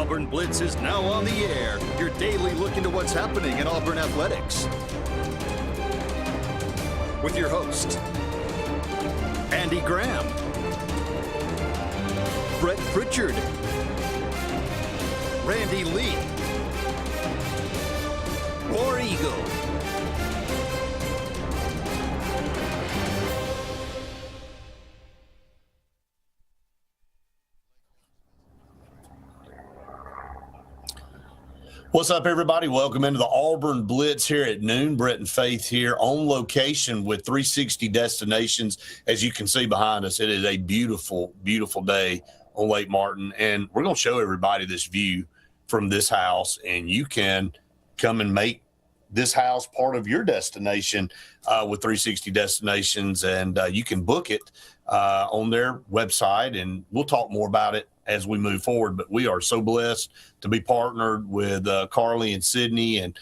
Auburn Blitz is now on the air, your daily look into what's happening in Auburn athletics. With your host, Andy Graham, Brett Pritchard, Randy Lee, War Eagle. What's up, everybody? Welcome into the Auburn Blitz here at noon. Brett and Faith here on location with 360 Destinations. As you can see behind us, it is a beautiful, beautiful day on Lake Martin. And we're going to show everybody this view from this house. And you can come and make this house part of your destination with 360 Destinations. And you can book it on their website. And we'll talk more about it as we move forward, but we are so blessed to be partnered with Carly and Sydney and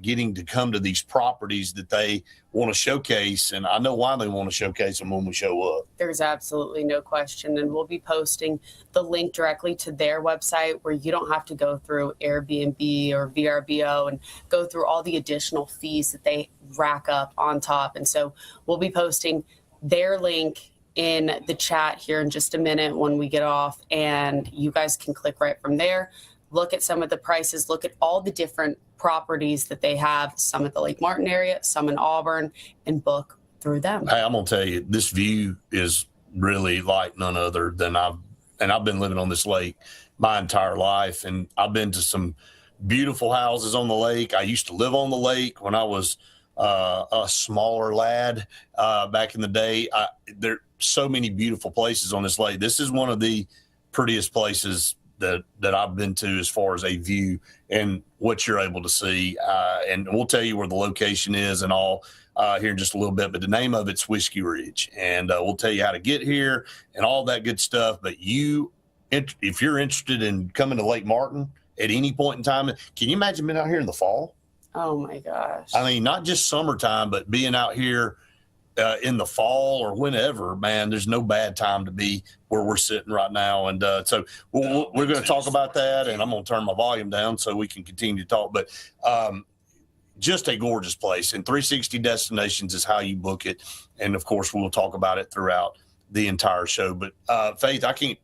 getting to come to these properties that they want to showcase. And I know why they want to showcase them when we show up. There's absolutely no question. And we'll be posting the link directly to their website where you don't have to go through Airbnb or VRBO and go through all the additional fees that they rack up on top. And so we'll be posting their link in the chat here in just a minute when we get off, and you guys can click right from there, look at some of the prices, look at all the different properties that they have, some at the Lake Martin area, some in Auburn, and book through them. Hey, I'm going to tell you, this view is really like none other than I've been living on this lake my entire life, and I've been to some beautiful houses on the lake. I used to live on the lake when I was a smaller lad back in the day. There are so many beautiful places on this lake. This is one of the prettiest places that I've been to as far as a view and what you're able to see. And we'll tell you where the location is and all here in just a little bit. But the name of it's Whiskey Ridge. And we'll tell you how to get here and all that good stuff. But if you're interested in coming to Lake Martin at any point in time, can you imagine being out here in the fall? Oh, my gosh. I mean, not just summertime, but being out here in the fall or whenever, man, there's no bad time to be where we're sitting right now. And so we're going to talk about that, and I'm going to turn my volume down so we can continue to talk. But just a gorgeous place, and 360 Destinations is how you book it. And, of course, we'll talk about it throughout the entire show. But, Faith, I can't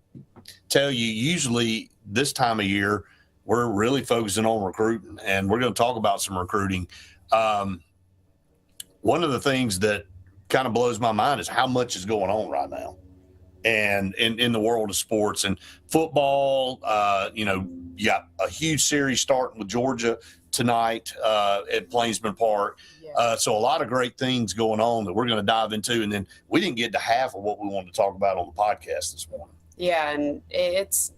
tell you, usually this time of year, we're really focusing on recruiting, and we're going to talk about some recruiting. One of the things that kind of blows my mind is how much is going on right now and in the world of sports and football. You got a huge series starting with Georgia tonight at Plainsman Park. Yeah. So a lot of great things going on that we're going to dive into. And then we didn't get to half of what we wanted to talk about on the podcast this morning. Yeah, and it's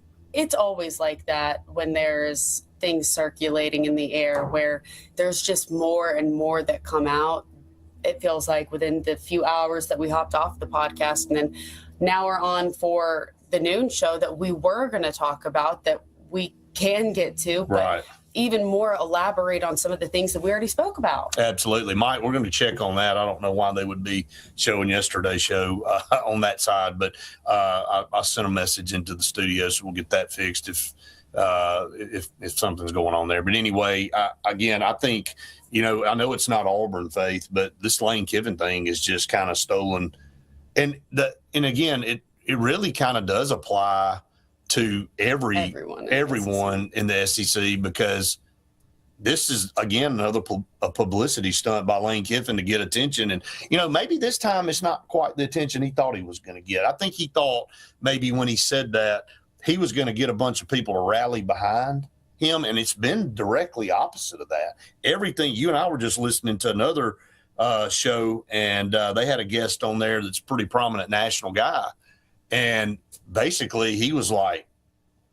always like that when there's things circulating in the air where there's just more and more that come out. It feels like within the few hours that we hopped off the podcast, and then now we're on for the noon show that we were going to talk about that we can get to, but right. Even more elaborate on some of the things that we already spoke about. Absolutely. Mike, we're going to check on that. I don't know why they would be showing yesterday's show on that side, but I sent a message into the studio, so we'll get that fixed if something's going on there. But anyway, I think, I know it's not Auburn, Faith, but this Lane Kiffin thing is just kind of stolen. And again, it really kind of does apply to everyone in the SEC, because this is, again, another publicity stunt by Lane Kiffin to get attention. And, maybe this time it's not quite the attention he thought he was going to get. I think he thought maybe when he said that he was going to get a bunch of people to rally behind him, and it's been directly opposite of that. Everything, you and I were just listening to another show, and they had a guest on there that's a pretty prominent national guy. And basically he was like,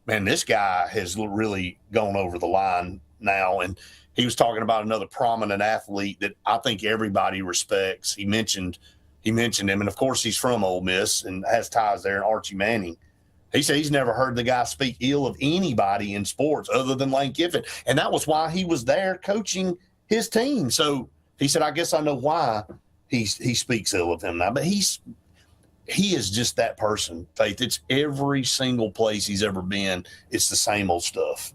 man, this guy has really gone over the line now. And he was talking about another prominent athlete that I think everybody respects. He mentioned him. And of course he's from Ole Miss and has ties there, and Archie Manning. He said he's never heard the guy speak ill of anybody in sports other than Lane Kiffin. And that was why he was there coaching his team. So he said, I guess I know why he speaks ill of him now. But he is just that person, Faith. It's every single place he's ever been. It's the same old stuff.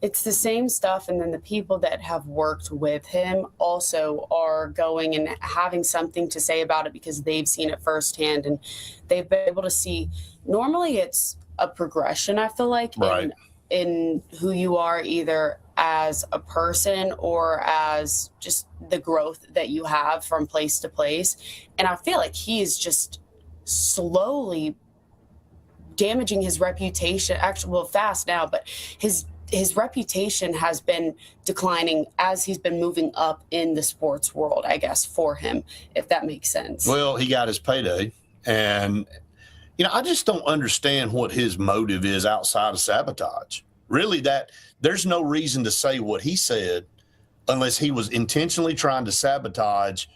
It's the same stuff, and then the people that have worked with him also are going and having something to say about it because they've seen it firsthand, and they've been able to see. Normally, it's a progression, I feel like, right, in who you are, either as a person or as just the growth that you have from place to place. And I feel like he is just slowly damaging his reputation. Actually, well, fast now, but his reputation has been declining as he's been moving up in the sports world, I guess, for him, if that makes sense. Well, he got his payday, and I just don't understand what his motive is outside of sabotage. Really, that there's no reason to say what he said unless he was intentionally trying to sabotage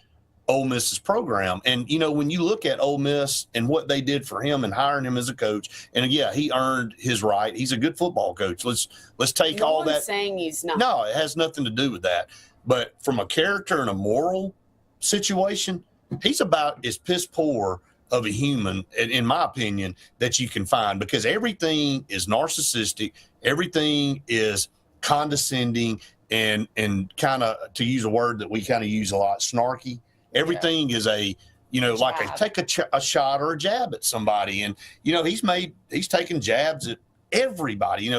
Ole Miss's program. And, when you look at Ole Miss and what they did for him and hiring him as a coach, and yeah, he earned his right. He's a good football coach. Let's take all that. Saying he's not. No, it has nothing to do with that. But from a character and a moral situation, he's about as piss poor of a human, in my opinion, that you can find, because everything is narcissistic. Everything is condescending and kind of, to use a word that we kind of use a lot, snarky. Everything is a, like take a shot or a jab at somebody. And, he's taken jabs at everybody.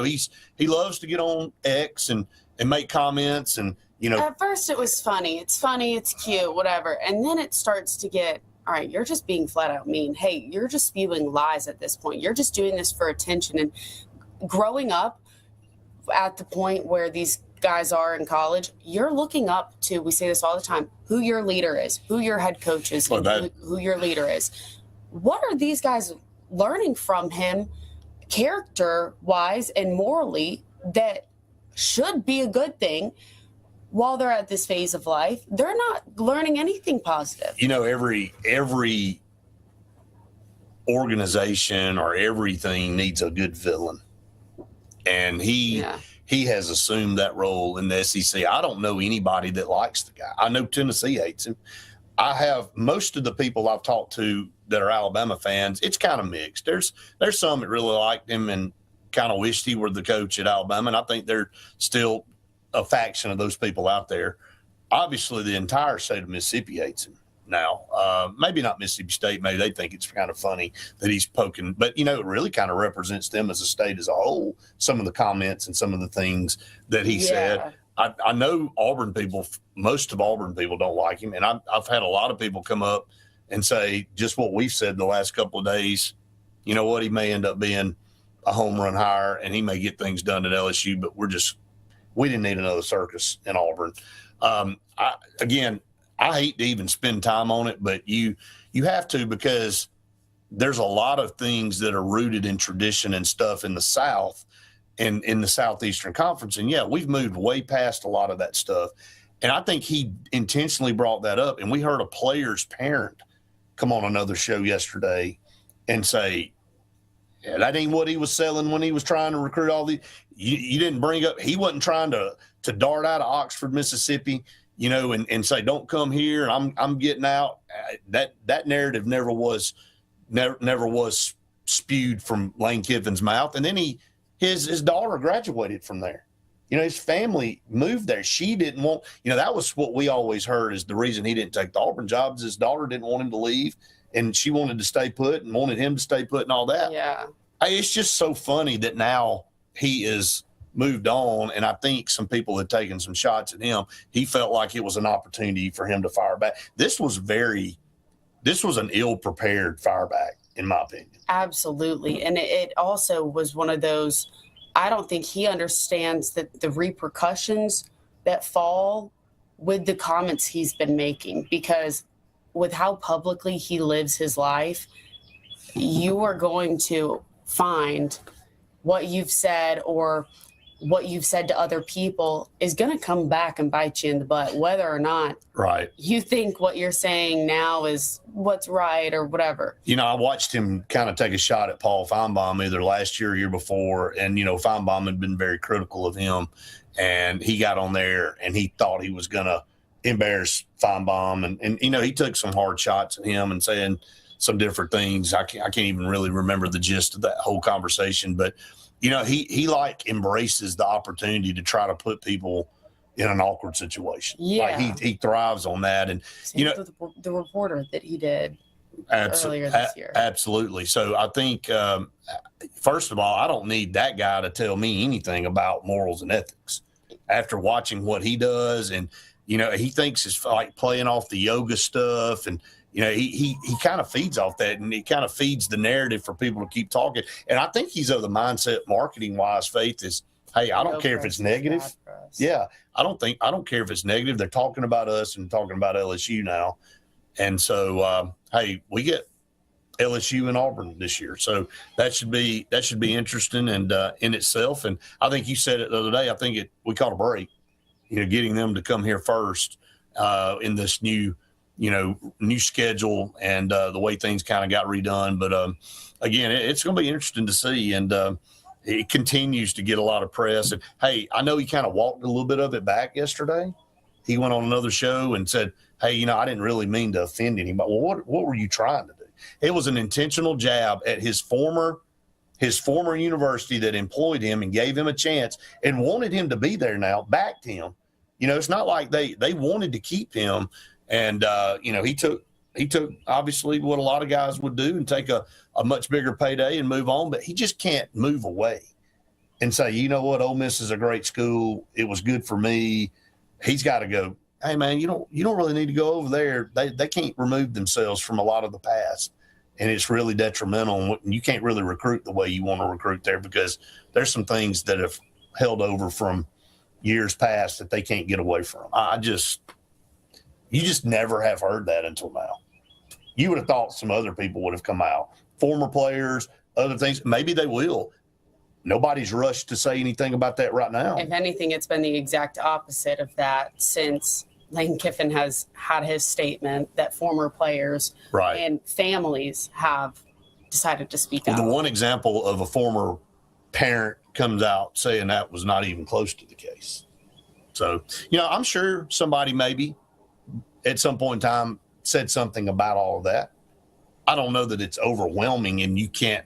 He loves to get on X and make comments and, At first it was funny. It's funny. It's cute, whatever. And then it starts to get, all right, you're just being flat out mean. Hey, you're just spewing lies at this point. You're just doing this for attention. And growing up at the point where these guys are in college, you're looking up to, we say this all the time, who your leader is, who your head coach is, who your leader is. What are these guys learning from him character-wise and morally that should be a good thing while they're at this phase of life? They're not learning anything positive. Every organization or everything needs a good villain. And he has assumed that role in the SEC. I don't know anybody that likes the guy. I know Tennessee hates him. I have most of the people I've talked to that are Alabama fans. It's kind of mixed. There's some that really liked him and kind of wished he were the coach at Alabama. And I think there's still a faction of those people out there. Obviously, the entire state of Mississippi hates him now. Maybe not Mississippi State. Maybe they think it's kind of funny that he's poking. But, it really kind of represents them as a state as a whole, some of the comments and some of the things that he said. I know Auburn people, most of Auburn people don't like him. And I've had a lot of people come up and say just what we've said the last couple of days. You know what? He may end up being a home run hire and he may get things done at LSU, but we didn't need another circus in Auburn. I hate to even spend time on it, but you have to, because there's a lot of things that are rooted in tradition and stuff in the South and in the Southeastern Conference. And we've moved way past a lot of that stuff. And I think he intentionally brought that up. And we heard a player's parent come on another show yesterday and say, that ain't what he was selling when he was trying to recruit all these. You didn't bring up, he wasn't trying to dart out of Oxford, Mississippi, and say, don't come here. I'm getting out. That narrative never was spewed from Lane Kiffin's mouth. And then his daughter graduated from there. His family moved there. She didn't want, that was what we always heard is the reason he didn't take the Auburn job is his daughter didn't want him to leave. And she wanted to stay put and wanted him to stay put and all that. Yeah. It's just so funny that now he is moved on. And I think some people had taken some shots at him. He felt like it was an opportunity for him to fire back. This was an ill-prepared fire back, in my opinion. Absolutely. And it also was one of those, I don't think he understands that the repercussions that fall with the comments he's been making, because with how publicly he lives his life, you are going to find what you've said or what you've said to other people is going to come back and bite you in the butt, whether or not you think what you're saying now is what's right or whatever. I watched him kind of take a shot at Paul Feinbaum either last year or year before. And, Feinbaum had been very critical of him. And he got on there and he thought he was going to embarrass Feinbaum. And he took some hard shots at him and saying some different things. I can't even really remember the gist of that whole conversation, but he like embraces the opportunity to try to put people in an awkward situation. Yeah. Like he thrives on that. And, the reporter that he did earlier this year. Absolutely. So I think, first of all, I don't need that guy to tell me anything about morals and ethics after watching what he does. And, he thinks it's like playing off the yoga stuff. And, he kind of feeds off that, and he kind of feeds the narrative for people to keep talking. And I think he's of the mindset, marketing wise, Faith, is, hey, I don't care if it's negative. Yeah. I don't care if it's negative. They're talking about us and talking about LSU now. And so, hey, we get LSU and Auburn this year. So that should be interesting and in itself. And I think you said it the other day. I think we caught a break, getting them to come here first in this new schedule and the way things kind of got redone. But again, it's going to be interesting to see. And it continues to get a lot of press. And hey, I know he kind of walked a little bit of it back yesterday. He went on another show and said, hey, I didn't really mean to offend anybody. Well, what were you trying to do? It was an intentional jab at his former university that employed him and gave him a chance and wanted him to be there now, backed him. It's not like they wanted to keep him. And, he took obviously what a lot of guys would do and take a much bigger payday and move on, but he just can't move away and say, you know what, Ole Miss is a great school. It was good for me. He's got to go, hey man, you don't really need to go over there. They can't remove themselves from a lot of the past, and it's really detrimental. And you can't really recruit the way you want to recruit there because there's some things that have held over from years past that they can't get away from. You just never have heard that until now. You would have thought some other people would have come out, former players, other things. Maybe they will. Nobody's rushed to say anything about that right now. If anything, it's been the exact opposite of that since Lane Kiffin has had his statement that former players and families have decided to speak out. The one example of a former parent comes out saying that was not even close to the case. So, I'm sure somebody maybe at some point in time said something about all of that. I don't know that it's overwhelming, and you can't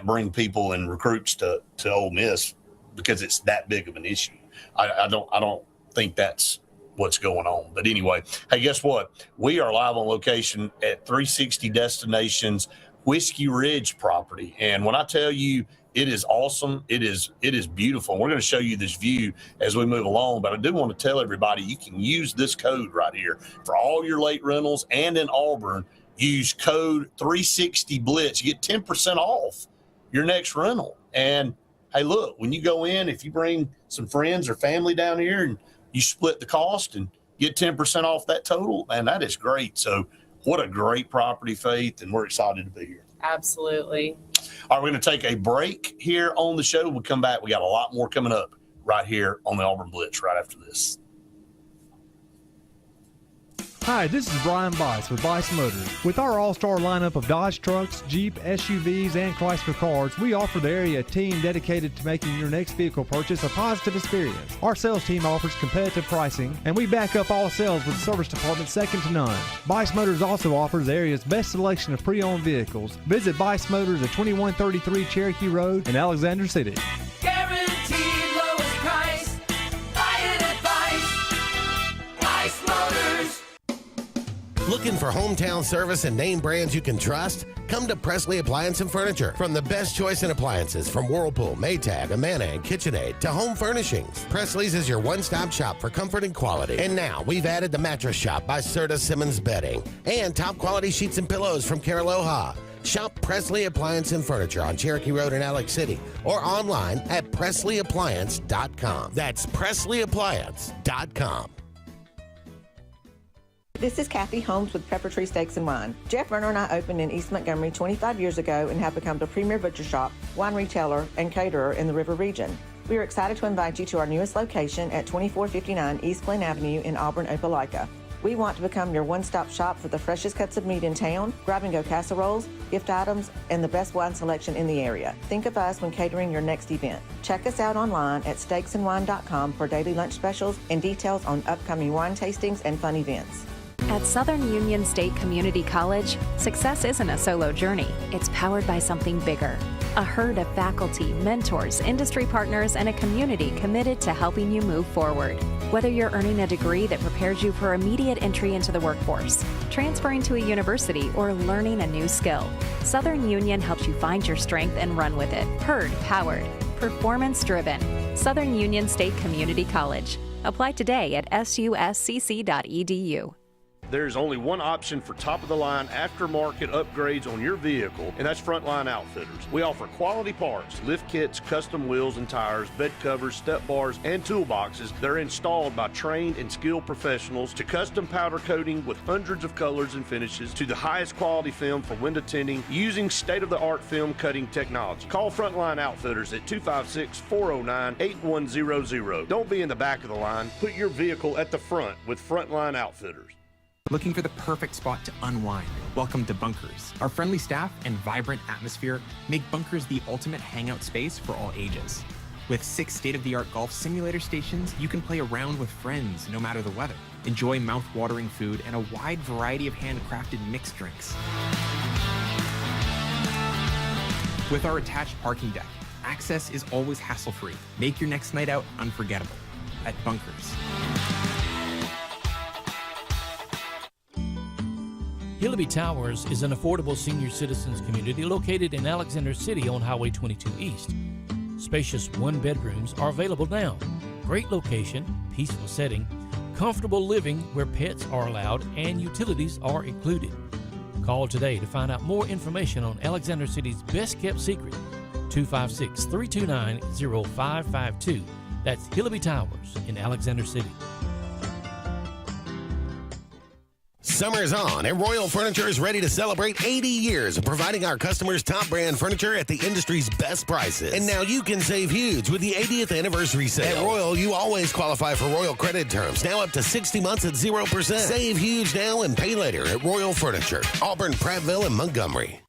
bring people and recruits to Ole Miss because it's that big of an issue. I don't think that's what's going on. But anyway, hey, guess what? We are live on location at 360 Destinations Whiskey Ridge property. And when I tell you it is awesome, it is beautiful. We're going to show you this view as we move along. But I do want to tell everybody you can use this code right here for all your late rentals, and in Auburn, use code 360 Blitz. You get 10% off your next rental. And hey, look, when you go in, if you bring some friends or family down here and you split the cost and get 10% off that total, man, that is great. So what a great property, Faith, and we're excited to be here. Absolutely. All right, we're going to take a break here on the show. We'll come back. We got a lot more coming up right here on the Auburn Blitz right after this. Hi, this is Brian Bice with Bice Motors. With our all-star lineup of Dodge trucks, Jeep, SUVs, and Chrysler cars, we offer the area a team dedicated to making your next vehicle purchase a positive experience. Our sales team offers competitive pricing, and we back up all sales with a service department second to none. Bice Motors also offers the area's best selection of pre-owned vehicles. Visit Bice Motors at 2133 Cherokee Road in Alexander City. Guaranteed lowest price. Buy it at Bice Motors. Looking for hometown service and name brands you can trust? Come to Presley Appliance and Furniture. From the best choice in appliances from Whirlpool, Maytag, Amana, and KitchenAid to home furnishings, Presley's is your one-stop shop for comfort and quality. And now we've added the Mattress Shop by Serta Simmons Bedding and top quality sheets and pillows from Caraloha. Shop Presley Appliance and Furniture on Cherokee Road in Alex City or online at PresleyAppliance.com. That's PresleyAppliance.com. This is Kathy Holmes with Pepper Tree Steaks and Wine. Jeff Verner and I opened in East Montgomery 25 years ago and have become the premier butcher shop, wine retailer, and caterer in the River region. We are excited to invite you to our newest location at 2459 East Glen Avenue in Auburn, Opelika. We want to become your one-stop shop for the freshest cuts of meat in town, grab-and-go casseroles, gift items, and the best wine selection in the area. Think of us when catering your next event. Check us out online at steaksandwine.com for daily lunch specials and details on upcoming wine tastings and fun events. At Southern Union State Community College, success isn't a solo journey. It's powered by something bigger. A herd of faculty, mentors, industry partners, and a community committed to helping you move forward. Whether you're earning a degree that prepares you for immediate entry into the workforce, transferring to a university, or learning a new skill, Southern Union helps you find your strength and run with it. Herd powered, performance driven. Southern Union State Community College. Apply today at suscc.edu. There's only one option for top-of-the-line aftermarket upgrades on your vehicle, and that's Frontline Outfitters. We offer quality parts, lift kits, custom wheels and tires, bed covers, step bars, and toolboxes. They're installed by trained and skilled professionals, to custom powder coating with hundreds of colors and finishes, to the highest quality film for window tinting using state-of-the-art film cutting technology. Call Frontline Outfitters at 256-409-8100. Don't be in the back of the line. Put your vehicle at the front with Frontline Outfitters. Looking for the perfect spot to unwind? Welcome to Bunkers. Our friendly staff and vibrant atmosphere make Bunkers the ultimate hangout space for all ages. With 6 state-of-the-art golf simulator stations, you can play around with friends no matter the weather. Enjoy mouth-watering food and a wide variety of handcrafted mixed drinks. With our attached parking deck, access is always hassle-free. Make your next night out unforgettable at Bunkers. Hillaby Towers is an affordable senior citizens community located in Alexander City on Highway 22 East. Spacious one-bedrooms are available now. Great location, peaceful setting, comfortable living where pets are allowed and utilities are included. Call today to find out more information on Alexander City's best-kept secret, 256-329-0552. That's Hillaby Towers in Alexander City. Summer is on, and Royal Furniture is ready to celebrate 80 years of providing our customers top brand furniture at the industry's best prices. And now you can save huge with the 80th anniversary sale. At Royal, you always qualify for Royal credit terms, now up to 60 months at 0%. Save huge now and pay later at Royal Furniture, Auburn, Prattville, and Montgomery.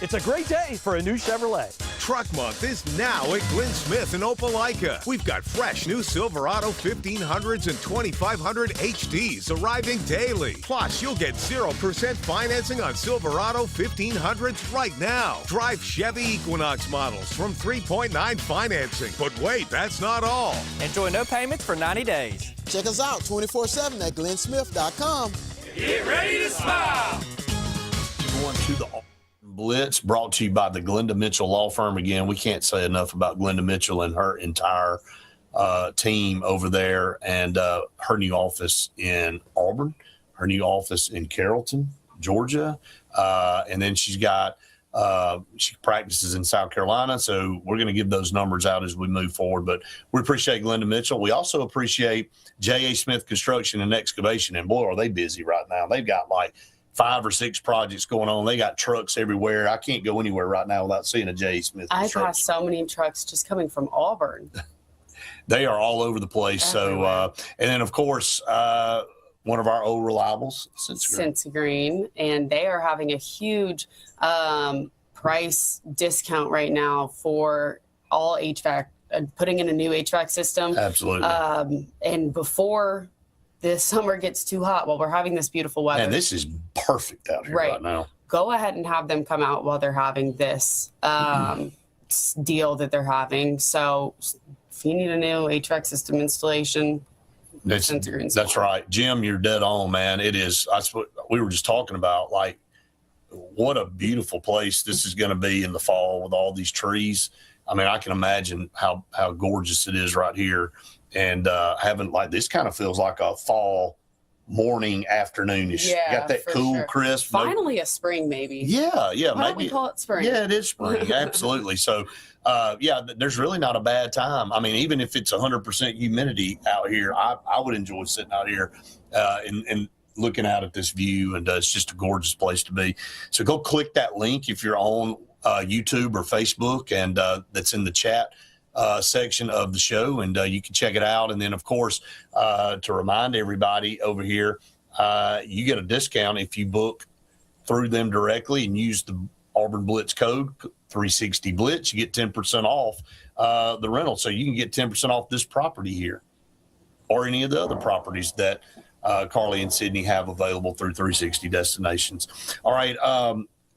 It's a great day for a new Chevrolet. Truck Month is now at Glenn Smith in Opelika. We've got fresh new Silverado 1500s and 2500 HDs arriving daily. Plus, you'll get 0% financing on Silverado 1500s right now. Drive Chevy Equinox models from 3.9 financing. But wait, that's not all. Enjoy no payments for 90 days. Check us out 24/7 at glennsmith.com. Get ready to smile. Going to the Blitz, brought to you by the Glenda Mitchell Law Firm. Again, we can't say enough about Glenda Mitchell and her entire team over there, and her new office in Auburn, her new office in Carrollton, Georgia, and then she's got she practices in South Carolina. So we're going to give those numbers out as we move forward. But we appreciate Glenda Mitchell. We also appreciate J.A. Smith Construction and Excavation, and boy, are they busy right now. They've got like 5 or 6 projects going on. They got trucks everywhere. I can't go anywhere right now without seeing a J. Smith. I pass so many trucks just coming from Auburn. They are all over the place. Everywhere. So, and then of course, one of our old reliables, Cincy Green, and they are having a huge price discount right now for all HVAC, putting in a new HVAC system. Absolutely. And before the summer gets too hot, while we're having this beautiful weather. And this is perfect out here right now. Go ahead and have them come out while they're having this deal that they're having. So if you need a new HVAC system installation, that's right. Jim, you're dead on, man. It is. That's what we were just talking about. Like, what a beautiful place this is going to be in the fall with all these trees. I mean, I can imagine how gorgeous it is right here. And having like this kind of feels like a fall morning, afternoonish. Yeah, got that cool, sure. crisp. Finally, a spring, maybe. Yeah, Why maybe. don't we call it spring? Yeah, it is spring. Absolutely. So, there's really not a bad time. I mean, even if it's 100% humidity out here, I would enjoy sitting out here and looking out at this view. And it's just a gorgeous place to be. So go click that link if you're on YouTube or Facebook, and that's in the chat section of the show, and you can check it out. And then, of course, to remind everybody over here, you get a discount if you book through them directly and use the Auburn Blitz code 360 Blitz. You get 10% off the rental, so you can get 10% off this property here or any of the other properties that Carly and Sydney have available through 360 Destinations. All right.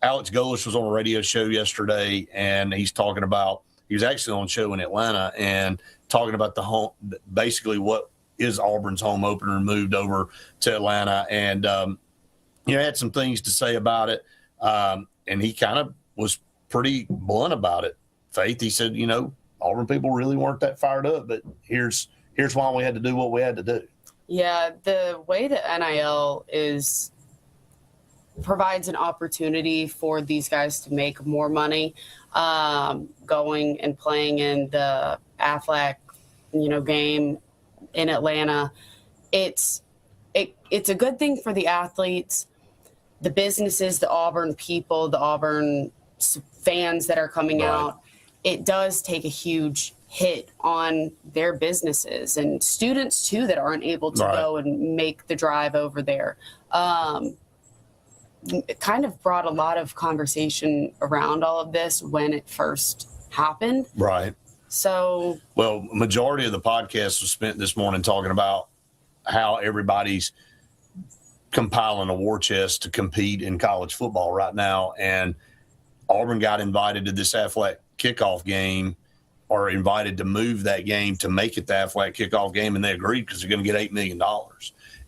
Alex Golish was on a radio show yesterday, and he was actually on a show in Atlanta and talking about basically what is Auburn's home opener, moved over to Atlanta, and had some things to say about it. And he kind of was pretty blunt about it. Faith, he said, Auburn people really weren't that fired up, but here's why we had to do what we had to do. Yeah, the way that NIL provides an opportunity for these guys to make more money, going and playing in the Aflac, game in Atlanta. It's a good thing for the athletes, the businesses, the Auburn people, the Auburn fans that are coming out. It does take a huge hit on their businesses and students too that aren't able to go and make the drive over there. It kind of brought a lot of conversation around all of this when it first happened. Right. So, well, majority of the podcast was spent this morning talking about how everybody's compiling a war chest to compete in college football right now. And Auburn got invited to this Aflac kickoff game, or invited to move that game to make it the Aflac kickoff game, and they agreed because they're going to get $8 million.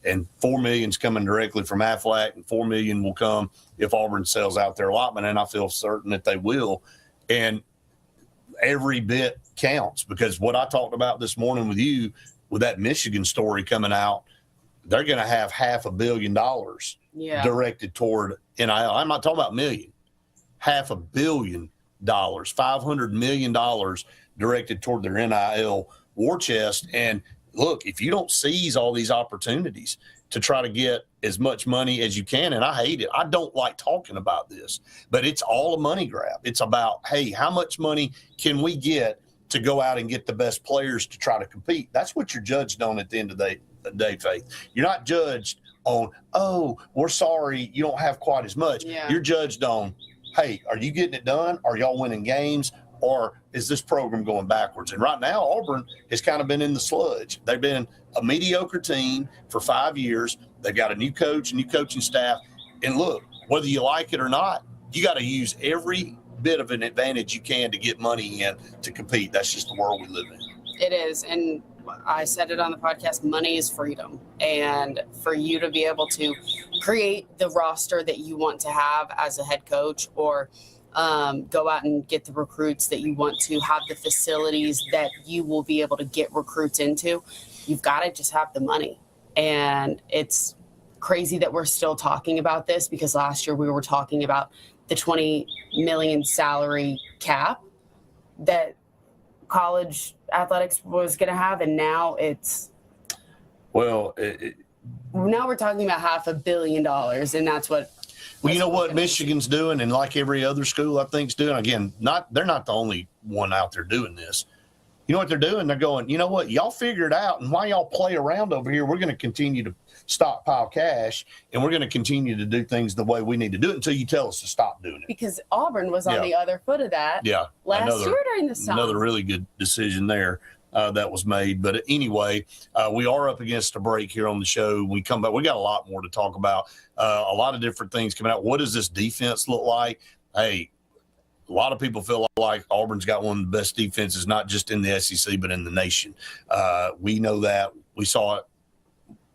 And $4 million is coming directly from Aflac, and $4 million will come if Auburn sells out their allotment, and I feel certain that they will. And every bit counts, because what I talked about this morning with you, with that Michigan story coming out, they're going to have $500 million directed toward NIL. I'm not talking about million. $500 million, $500 million directed toward their NIL war chest. And look, if you don't seize all these opportunities to try to get as much money as you can, and I hate it, I don't like talking about this, but it's all a money grab. It's about, hey, how much money can we get to go out and get the best players to try to compete? That's what you're judged on at the end of the day, Faith. You're not judged on, oh, we're sorry you don't have quite as much. Yeah. You're judged on, hey, are you getting it done? Are y'all winning games? Or is this program going backwards? And right now, Auburn has kind of been in the sludge. They've been a mediocre team for 5 years. They've got a new coach, a new coaching staff. And look, whether you like it or not, you got to use every bit of an advantage you can to get money in to compete. That's just the world we live in. It is. And I said it on the podcast, money is freedom. And for you to be able to create the roster that you want to have as a head coach, or go out and get the recruits that you want to have, the facilities that you will be able to get recruits into, you've got to just have the money. And it's crazy that we're still talking about this, because last year we were talking about the $20 million salary cap that college athletics was going to have, and now it's now we're talking about $500 million, and that's what. Well, you know what Michigan's doing, and like every other school I think's doing. Again, they're not the only one out there doing this. You know what they're doing? They're going, you know what? Y'all figure it out, and while y'all play around over here, we're going to continue to stockpile cash, and we're going to continue to do things the way we need to do it until you tell us to stop doing it. Because Auburn was on the other foot of that last year during the summer. Another really good decision there that was made. But anyway, we are up against a break here on the show. We come back. We got a lot more to talk about, a lot of different things coming out. What does this defense look like? Hey, a lot of people feel like Auburn's got one of the best defenses, not just in the SEC, but in the nation. We know that. We saw it,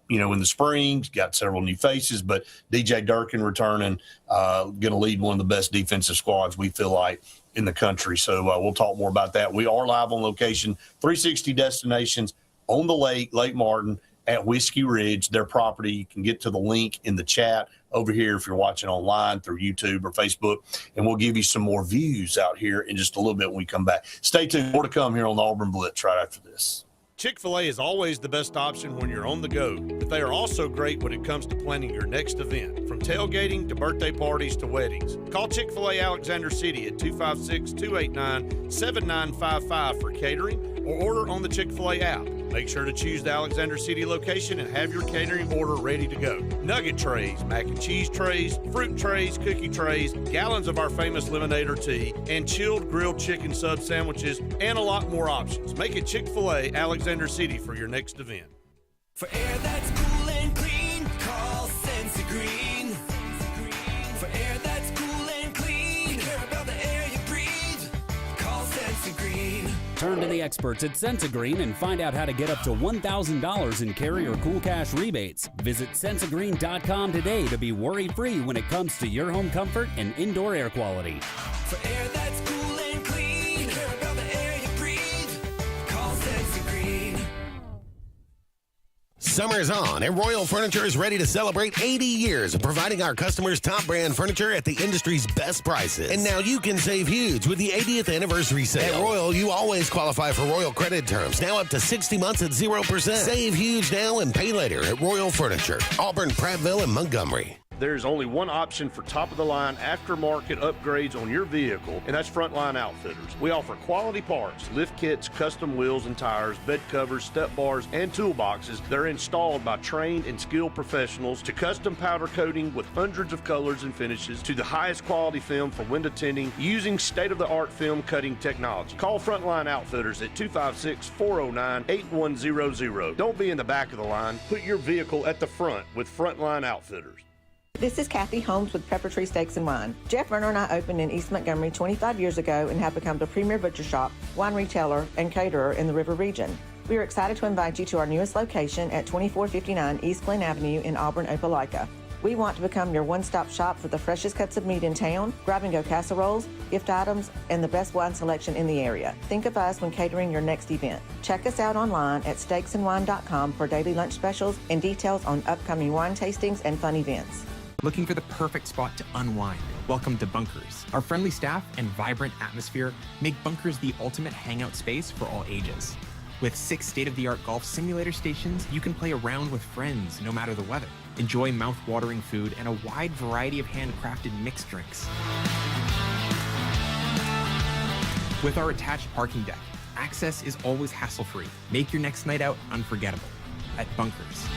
in the spring. Got several new faces, but DJ Durkin returning, going to lead one of the best defensive squads, we feel like, in the country. So we'll talk more about that. We are live on location, 360 Destinations on the Lake Martin at Whiskey Ridge, their property. You can get to the link in the chat over here if you're watching online through YouTube or Facebook, and we'll give you some more views out here in just a little bit when we come back. Stay tuned. More to come here on the Auburn Blitz right after this. Chick-fil-A is always the best option when you're on the go, but they are also great when it comes to planning your next event, from tailgating to birthday parties to weddings. Call Chick-fil-A Alexander City at 256-289-7955 for catering, or order on the Chick-fil-A app. Make sure to choose the Alexander City location and have your catering order ready to go. Nugget trays, mac and cheese trays, fruit trays, cookie trays, gallons of our famous lemonade or tea, and chilled grilled chicken sub sandwiches, and a lot more options. Make it Chick-fil-A Alexander City for your next event. For air that's cool and clean, Turn to the experts at Sensagreen and find out how to get up to $1,000 in carrier cool cash rebates. Visit Sensagreen.com today to be worry-free when it comes to your home comfort and indoor air quality. For air that's cool and clean, care about the air you breathe. Call Sensagreen. Summer is on, and Royal Furniture is ready to celebrate 80 years of providing our customers top brand furniture at the industry's best prices. And now you can save huge with the 80th anniversary sale. At Royal, you always qualify for Royal credit terms, now up to 60 months at 0%. Save huge now and pay later at Royal Furniture, Auburn, Prattville, and Montgomery. There's only one option for top-of-the-line aftermarket upgrades on your vehicle, and that's Frontline Outfitters. We offer quality parts, lift kits, custom wheels and tires, bed covers, step bars, and toolboxes. They're installed by trained and skilled professionals, to custom powder coating with hundreds of colors and finishes, to the highest quality film for window tinting using state-of-the-art film cutting technology. Call Frontline Outfitters at 256-409-8100. Don't be in the back of the line. Put your vehicle at the front with Frontline Outfitters. This is Kathy Holmes with Pepper Tree Steaks and Wine. Jeff Verner and I opened in East Montgomery 25 years ago and have become the premier butcher shop, wine retailer, and caterer in the River region. We are excited to invite you to our newest location at 2459 East Glen Avenue in Auburn, Opelika. We want to become your one-stop shop for the freshest cuts of meat in town, grab-and-go casseroles, gift items, and the best wine selection in the area. Think of us when catering your next event. Check us out online at steaksandwine.com for daily lunch specials and details on upcoming wine tastings and fun events. Looking for the perfect spot to unwind? Welcome to Bunkers. Our friendly staff and vibrant atmosphere make Bunkers the ultimate hangout space for all ages. With 6 state-of-the-art golf simulator stations, you can play around with friends no matter the weather. Enjoy mouth-watering food and a wide variety of handcrafted mixed drinks. With our attached parking deck, access is always hassle-free. Make your next night out unforgettable at Bunkers.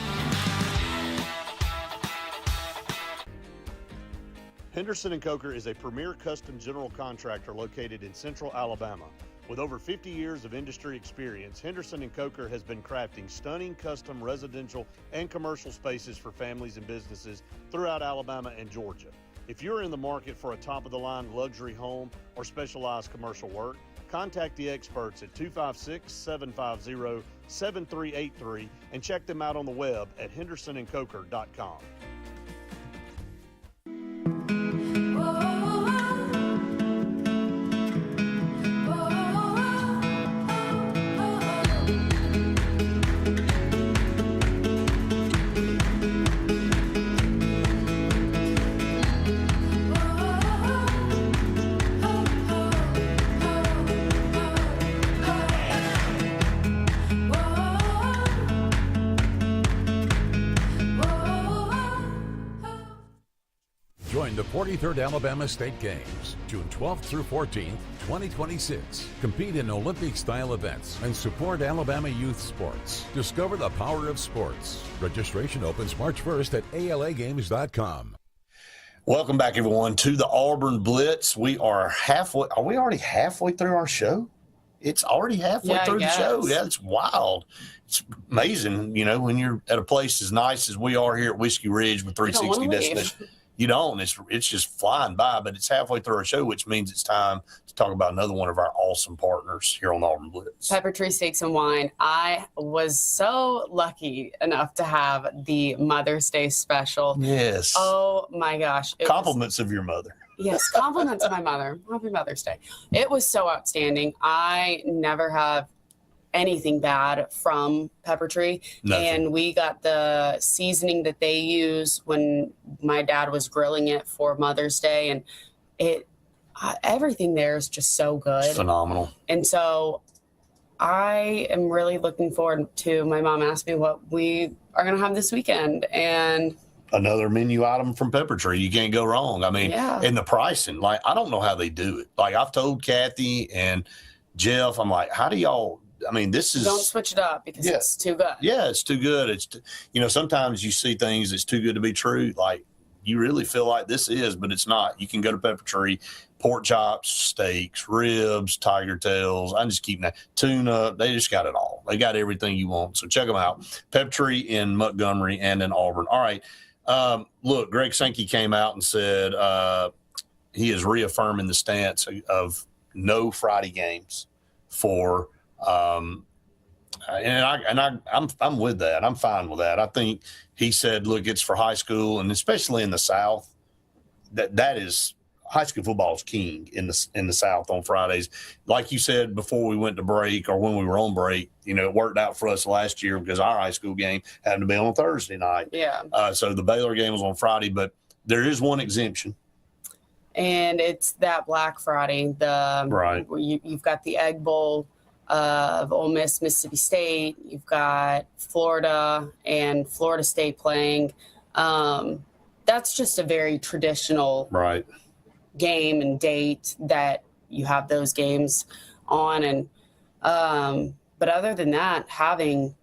Henderson & Coker is a premier custom general contractor located in central Alabama. With over 50 years of industry experience, Henderson & Coker has been crafting stunning custom residential and commercial spaces for families and businesses throughout Alabama and Georgia. If you're in the market for a top-of-the-line luxury home or specialized commercial work, contact the experts at 256-750-7383 and check them out on the web at hendersonandcoker.com. Join the 43rd Alabama State Games, June 12th through 14th, 2026. Compete in Olympic-style events and support Alabama youth sports. Discover the power of sports. Registration opens March 1st at alagames.com. Welcome back, everyone, to the Auburn Blitz. We are halfway. Are we already halfway through our show? It's already halfway through the show. Yeah, it's wild. It's amazing, you know, when you're at a place as nice as we are here at Whiskey Ridge with 360 Destination. You don't. It's just flying by, but it's halfway through our show, which means it's time to talk about another one of our awesome partners here on the Auburn Blitz. Pepper Tree Steaks and Wine. I was so lucky enough to have the Mother's Day special. Yes. Oh, my gosh. Compliments of your mother. Yes, compliments to my mother. Happy Mother's Day. It was so outstanding. I never have anything bad from Pepper Tree. Nothing. And we got the seasoning that they use when my dad was grilling it for Mother's Day, and everything there is just so good. It's phenomenal. And so I am really looking forward to, my mom asked me what we are going to have this weekend, and another menu item from Pepper Tree. You can't go wrong. I mean, and the pricing, like, I don't know how they do it. Like, I've told Kathy and Jeff, I'm like, how do y'all, I mean, this is. Don't switch it up because it's too good. Yeah, it's too good. It's, you know, sometimes you see things that's too good to be true. Like, you really feel like this is, but it's not. You can go to Pepper Tree, pork chops, steaks, ribs, tiger tails. I'm just keeping that. Tuna. They just got it all. They got everything you want. So check them out. Pepper Tree in Montgomery and in Auburn. All right. Look, Greg Sankey came out and said he is reaffirming the stance of no Friday games for I'm with that. I'm fine with that. I think he said, look, it's for high school, and especially in the South, that is high school football is king in the South on Fridays. Like you said before we went to break, or when we were on break, it worked out for us last year because our high school game happened to be on a Thursday night. Yeah. So the Baylor game was on Friday, but there is one exemption. And it's that Black Friday. Right. You've got the Egg Bowl of Ole Miss, Mississippi State. You've got Florida and Florida State playing. That's just a very traditional game and date that you have those games on. And but other than that, having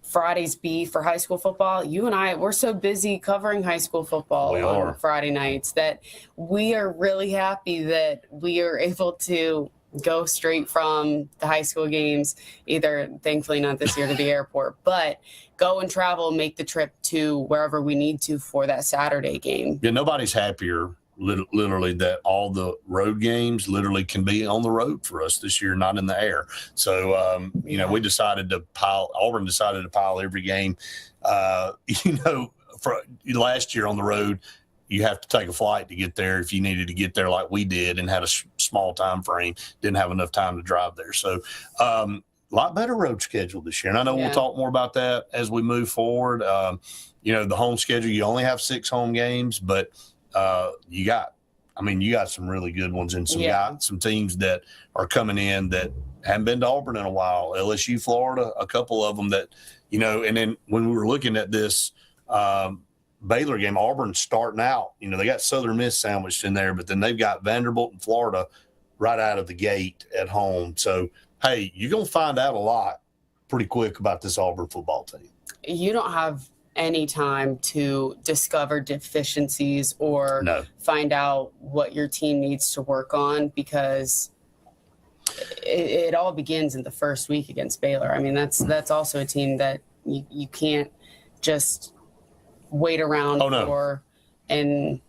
Fridays be for high school football, you and I, we're so busy covering high school football on Friday nights that we are really happy that we are able to go straight from the high school games, either, thankfully not this year, to the airport, but go and travel, make the trip to wherever we need to for that Saturday game. Yeah, nobody's happier literally that all the road games literally can be on the road for us this year, not in the air. So, we decided to Auburn decided to pile every game. For last year on the road, you have to take a flight to get there if you needed to get there like we did and had a small time frame, didn't have enough time to drive there. So, a lot better road schedule this year. And I know we'll talk more about that as we move forward. The home schedule, you only have 6 home games, but you got some really good ones and some teams that are coming in that haven't been to Auburn in a while. LSU, Florida, a couple of them that, and then when we were looking at this Baylor game, Auburn starting out, they got Southern Miss sandwiched in there, but then they've got Vanderbilt and Florida right out of the gate at home. So, hey, you're going to find out a lot pretty quick about this Auburn football team. You don't have any time to discover deficiencies or find out what your team needs to work on, because it all begins in the first week against Baylor. I mean, that's also a team that you can't just wait around for. And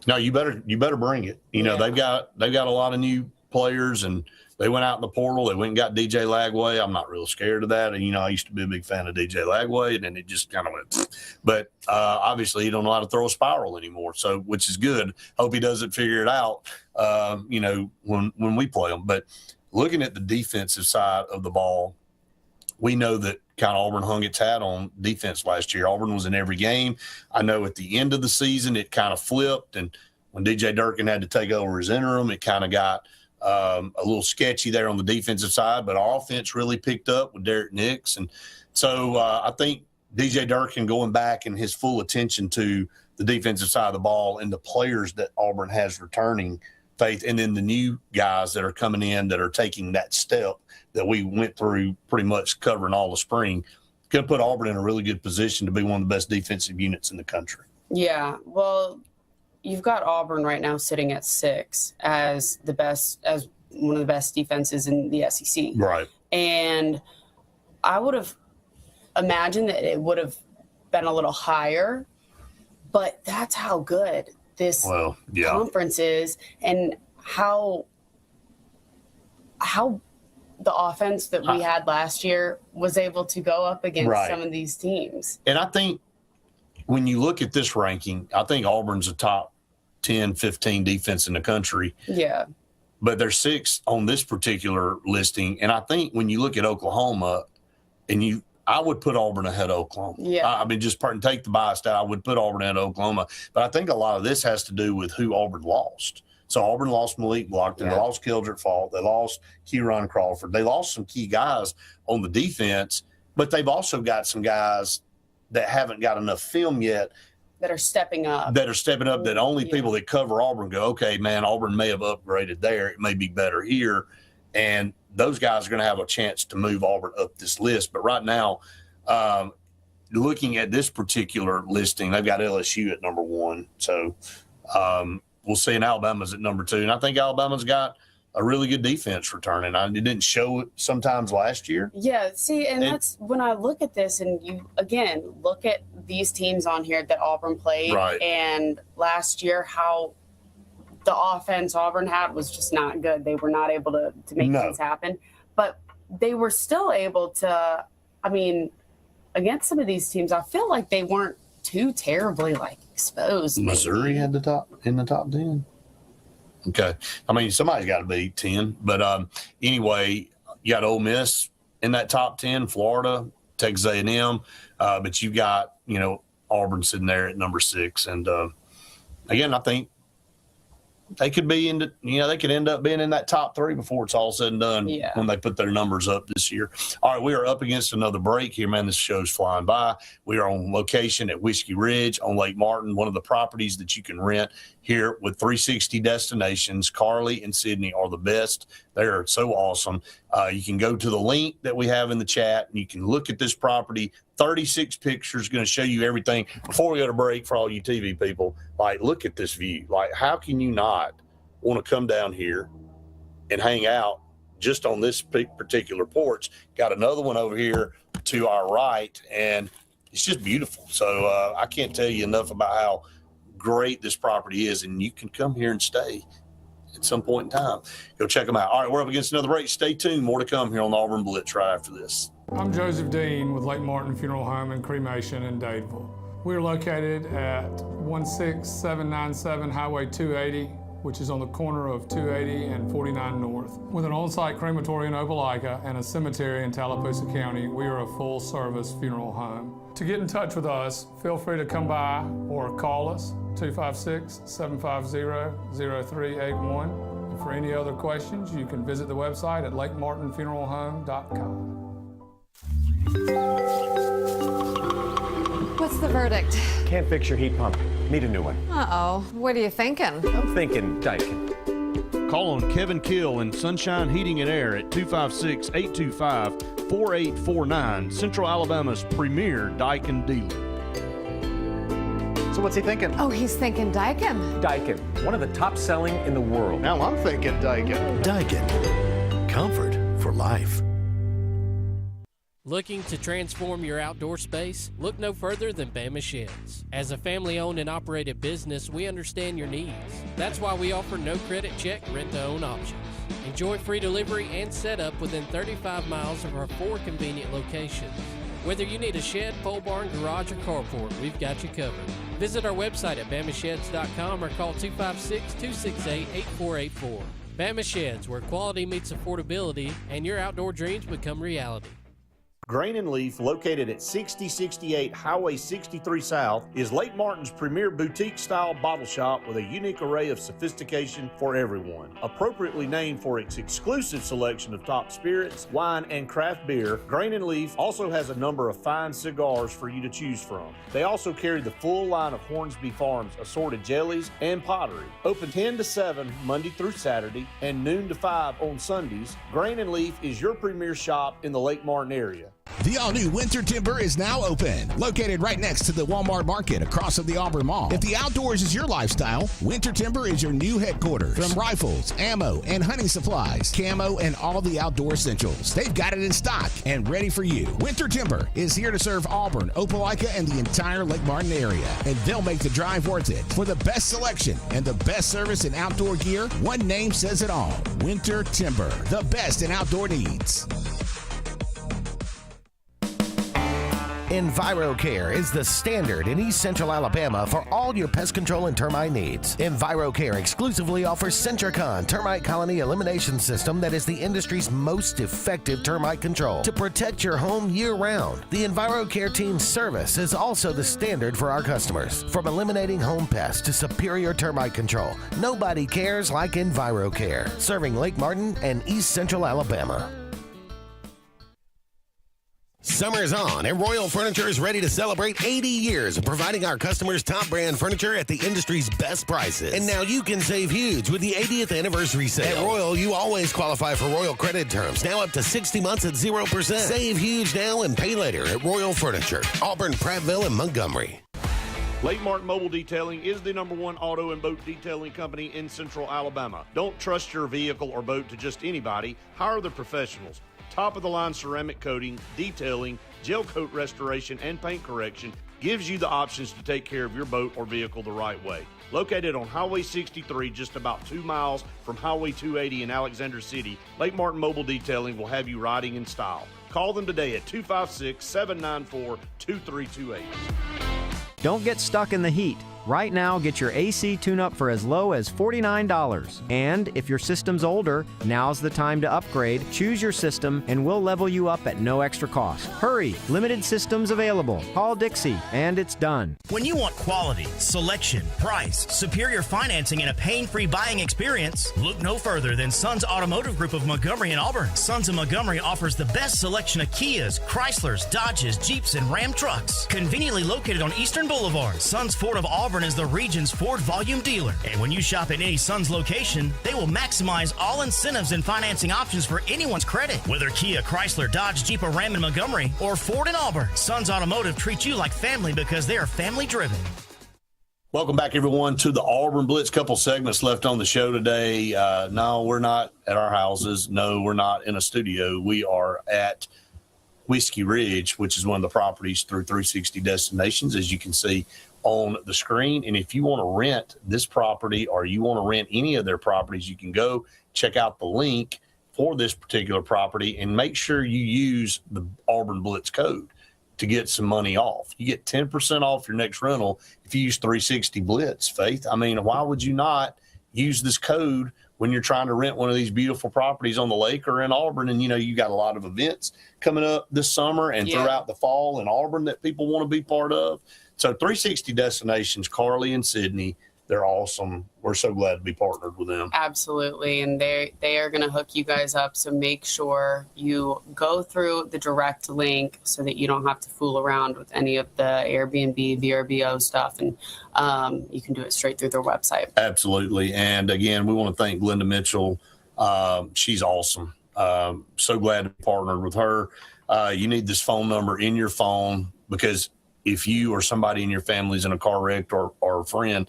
no, you better bring it. They've got a lot of new players, and they went out in the portal. They went and got DJ Lagway. I'm not real scared of that. And, I used to be a big fan of DJ Lagway, and then it just kind of went. But obviously, he don't know how to throw a spiral anymore, so which is good. Hope he doesn't figure it out, when we play him. But looking at the defensive side of the ball, we know that kind of Auburn hung its hat on defense last year. Auburn was in every game. I know at the end of the season it kind of flipped, and when DJ Durkin had to take over as interim, it kind of got a little sketchy there on the defensive side, but our offense really picked up with Derek Nix. And so I think DJ Durkin going back and his full attention to the defensive side of the ball and the players that Auburn has returning faith, and then the new guys that are coming in that are taking that step that we went through pretty much covering all the spring, could put Auburn in a really good position to be one of the best defensive units in the country. Yeah, well, you've got Auburn right now sitting at 6 as one of the best defenses in the SEC. Right. And I would have imagined that it would have been a little higher, but that's how good this conference is, and how the offense that we had last year was able to go up against some of these teams. And I think when you look at this ranking, I think Auburn's a top 10, 15 defense in the country. Yeah. But they're 6 on this particular listing. And I think when you look at Oklahoma, I would put Auburn ahead of Oklahoma. Yeah. Just take the bias out. I would put Auburn ahead of Oklahoma. But I think a lot of this has to do with who Auburn lost. So Auburn lost Malik Blockton. They lost Kildrick Fault. They lost Kieran Crawford. They lost some key guys on the defense, but they've also got some guys that haven't got enough film yet. That are stepping up. That only people that cover Auburn go, okay, man, Auburn may have upgraded there. It may be better here. And those guys are going to have a chance to move Auburn up this list. But right now, looking at this particular listing, they've got LSU at number 1. So we'll see. And Alabama's at number 2. And I think Alabama's got a really good defense returning. It didn't show it sometimes last year. Yeah, see, and that's when I look at this, and you, again, look at these teams on here that Auburn played. Right. And last year, how the offense Auburn had was just not good. They were not able to make things happen. But they were still able to, I mean, against some of these teams, I feel like they weren't too terribly exposed. Missouri had the top 10. Okay. I mean, somebody's got to be 10. But anyway, you got Ole Miss in that top 10, Florida, Texas A&M. But you got, Auburn sitting there at number 6. And again, I think they could be they could end up being in that top 3 before it's all said and done when they put their numbers up this year. All right, we are up against another break here, man. This show's flying by. We are on location at Whiskey Ridge on Lake Martin, one of the properties that you can rent here with 360 destinations. Carly and Sydney are the best. They are so awesome. You can go to the link that we have in the chat, and you can look at this property. 36 pictures, going to show you everything. Before we go to break, for all you TV people, look at this view. How can you not want to come down here and hang out just on this particular porch? Got another one over here to our right, and it's just beautiful. So I can't tell you enough about how great this property is, and you can come here and stay at some point in time. Go check them out. All right, we're up against another break. Stay tuned. More to come here on the Auburn Blitz right after this. I'm Joseph Dean with Lake Martin Funeral Home and Cremation in Dadeville. We're located at 16797 Highway 280, which is on the corner of 280 and 49 North. With an on-site crematory in Opelika and a cemetery in Tallapoosa County, we are a full-service funeral home. To get in touch with us, feel free to come by or call us, 256-750-0381. And for any other questions, you can visit the website at lakemartinfuneralhome.com. What's the verdict? Can't fix your heat pump. Need a new one. Uh-oh. What are you thinking? I'm thinking Daikin. Call on Kevin Kill and Sunshine Heating and Air at 256-825-4849, Central Alabama's premier Daikin dealer. So what's he thinking? Oh, he's thinking Daikin. Daikin, one of the top selling in the world. Now I'm thinking Daikin. Daikin. Comfort for life. Looking to transform your outdoor space? Look no further than Bama Sheds. As a family-owned and operated business, we understand your needs. That's why we offer no credit check rent-to-own options. Enjoy free delivery and setup within 35 miles of our 4 convenient locations. Whether you need a shed, pole barn, garage, or carport, we've got you covered. Visit our website at bamasheds.com or call 256-268-8484. Bama Sheds, where quality meets affordability and your outdoor dreams become reality. Grain and Leaf, located at 6068 Highway 63 South, is Lake Martin's premier boutique-style bottle shop with a unique array of sophistication for everyone. Appropriately named for its exclusive selection of top spirits, wine, and craft beer, Grain and Leaf also has a number of fine cigars for you to choose from. They also carry the full line of Hornsby Farms assorted jellies and pottery. Open 10 to 7 Monday through Saturday and noon to 5 on Sundays, Grain and Leaf is your premier shop in the Lake Martin area. The all-new Winter Timber is now open. Located right next to the Walmart Market across from the Auburn Mall. If the outdoors is your lifestyle, Winter Timber is your new headquarters. From rifles, ammo, and hunting supplies, camo, and all the outdoor essentials, they've got it in stock and ready for you. Winter Timber is here to serve Auburn, Opelika, and the entire Lake Martin area. And they'll make the drive worth it. For the best selection and the best service in outdoor gear, one name says it all. Winter Timber, the best in outdoor needs. EnviroCare is the standard in East Central Alabama for all your pest control and termite needs. EnviroCare exclusively offers Centricon termite colony elimination system that is the industry's most effective termite control to protect your home year-round. The EnviroCare team's service is also the standard for our customers. From eliminating home pests to superior termite control, nobody cares like EnviroCare, serving Lake Martin and East Central Alabama. Summer's on, and Royal Furniture is ready to celebrate 80 years of providing our customers top brand furniture at the industry's best prices. And now you can save huge with the 80th anniversary sale. At Royal, you always qualify for Royal credit terms, now up to 60 months at 0%. Save huge now and pay later at Royal Furniture, Auburn, Prattville, and Montgomery. Lake Martin Mobile Detailing is the #1 auto and boat detailing company in Central Alabama. Don't trust your vehicle or boat to just anybody. Hire the professionals. Top-of-the-line ceramic coating, detailing, gel coat restoration, and paint correction. gives you the options to take care of your boat or vehicle the right way. Located on Highway 63, just about 2 miles from Highway 280 in Alexander City, Lake Martin Mobile Detailing will have you riding in style. Call them today at 256-794-2328. Don't get stuck in the heat. Right now, get your AC tune-up for as low as $49. And if your system's older, now's the time to upgrade. Choose your system, and we'll level you up at no extra cost. Hurry! Limited systems available. Call Dixie, and it's done. When you want quality, selection, price, superior financing, and a pain-free buying experience, look no further than Sons Automotive Group of Montgomery and Auburn. Sons of Montgomery offers the best selection of Kias, Chryslers, Dodges, Jeeps, and Ram trucks. Conveniently located on Eastern Boulevard, Sons Ford of Auburn is the region's Ford volume dealer. And when you shop at any Sons location, they will maximize all incentives and financing options for anyone's credit. Whether Kia, Chrysler, Dodge, Jeep, or Ram in Montgomery, or Ford in Auburn, Sons Automotive treats you like family because they are family driven. Welcome back, everyone, to the Auburn Blitz. Couple segments left on the show today. No, we're not at our houses. No, we're not in a studio. We are at Whiskey Ridge, which is one of the properties through 360 Destinations, as you can see on the screen. And if you want to rent this property or you want to rent any of their properties, you can go check out the link for this particular property and make sure you use the Auburn Blitz code to get some money off. You get 10% off your next rental if you use 360 Blitz, Faith. I mean, why would you not use this code when you're trying to rent one of these beautiful properties on the lake or in Auburn? And, you know, you got a lot of events coming up this summer and throughout the fall in Auburn that people want to be part of. So 360 Destinations, Carly and Sydney, they're awesome. We're so glad to be partnered with them. Absolutely. And they are going to hook you guys up. So make sure you go through the direct link so that you don't have to fool around with any of the Airbnb, VRBO stuff. And you can do it straight through their website. Absolutely. And again, we want to thank Glenda Mitchell. She's awesome. So glad to be partnered with her. You need this phone number in your phone because if you or somebody in your family is in a car wreck or a friend,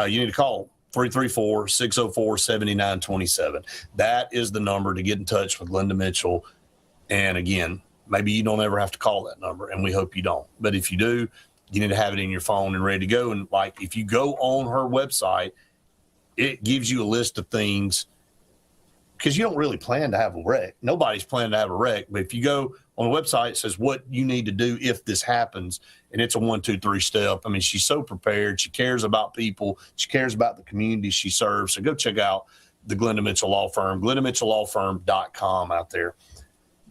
you need to call 334-604-7927. That is the number to get in touch with Glenda Mitchell. And again, maybe you don't ever have to call that number, and we hope you don't. But if you do, you need to have it in your phone and ready to go. And like if you go on her website, it gives you a list of things because you don't really plan to have a wreck. Nobody's planning to have a wreck. But if you go on the website, it says what you need to do if this happens. And it's a 1, 2, 3 step. I mean, she's so prepared. She cares about people. She cares about the community she serves. So go check out the Glenda Mitchell Law Firm, GlendaMitchellLawFirm.com out there.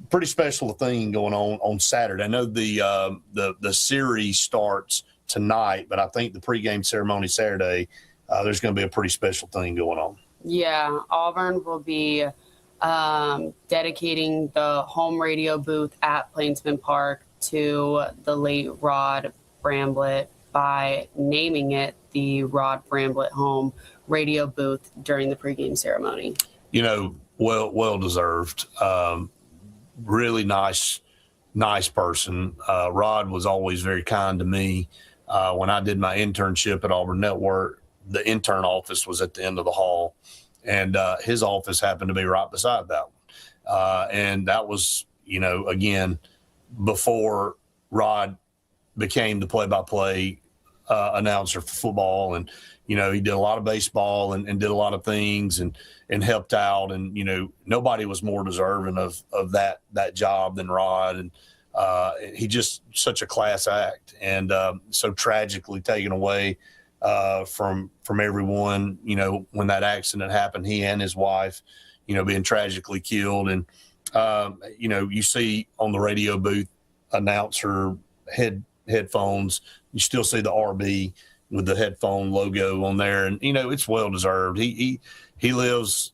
Pretty special thing going on Saturday. I know the series starts tonight, but I think the pregame ceremony Saturday, there's going to be a pretty special thing going on. Yeah, Auburn will be dedicating the home radio booth at Plainsman Park to the late Rod Bramblett by naming it the Rod Bramblett Home Radio Booth during the pregame ceremony. You know, well deserved. Really nice person. Rod was always very kind to me. When I did my internship at Auburn Network, the intern office was at the end of the hall, and his office happened to be right beside that one. And that was, you know, again, before Rod became the play-by-play announcer for football. And, you know, he did a lot of baseball and did a lot of things and helped out. And, you know, nobody was more deserving of that job than Rod. And he just such a class act and so tragically taken away from everyone, you know, when that accident happened, he and his wife, you know, being tragically killed. And, you know, you see on the radio booth announcer headphones, you still see the RB with the headphone logo on there. And, you know, it's well deserved. He lives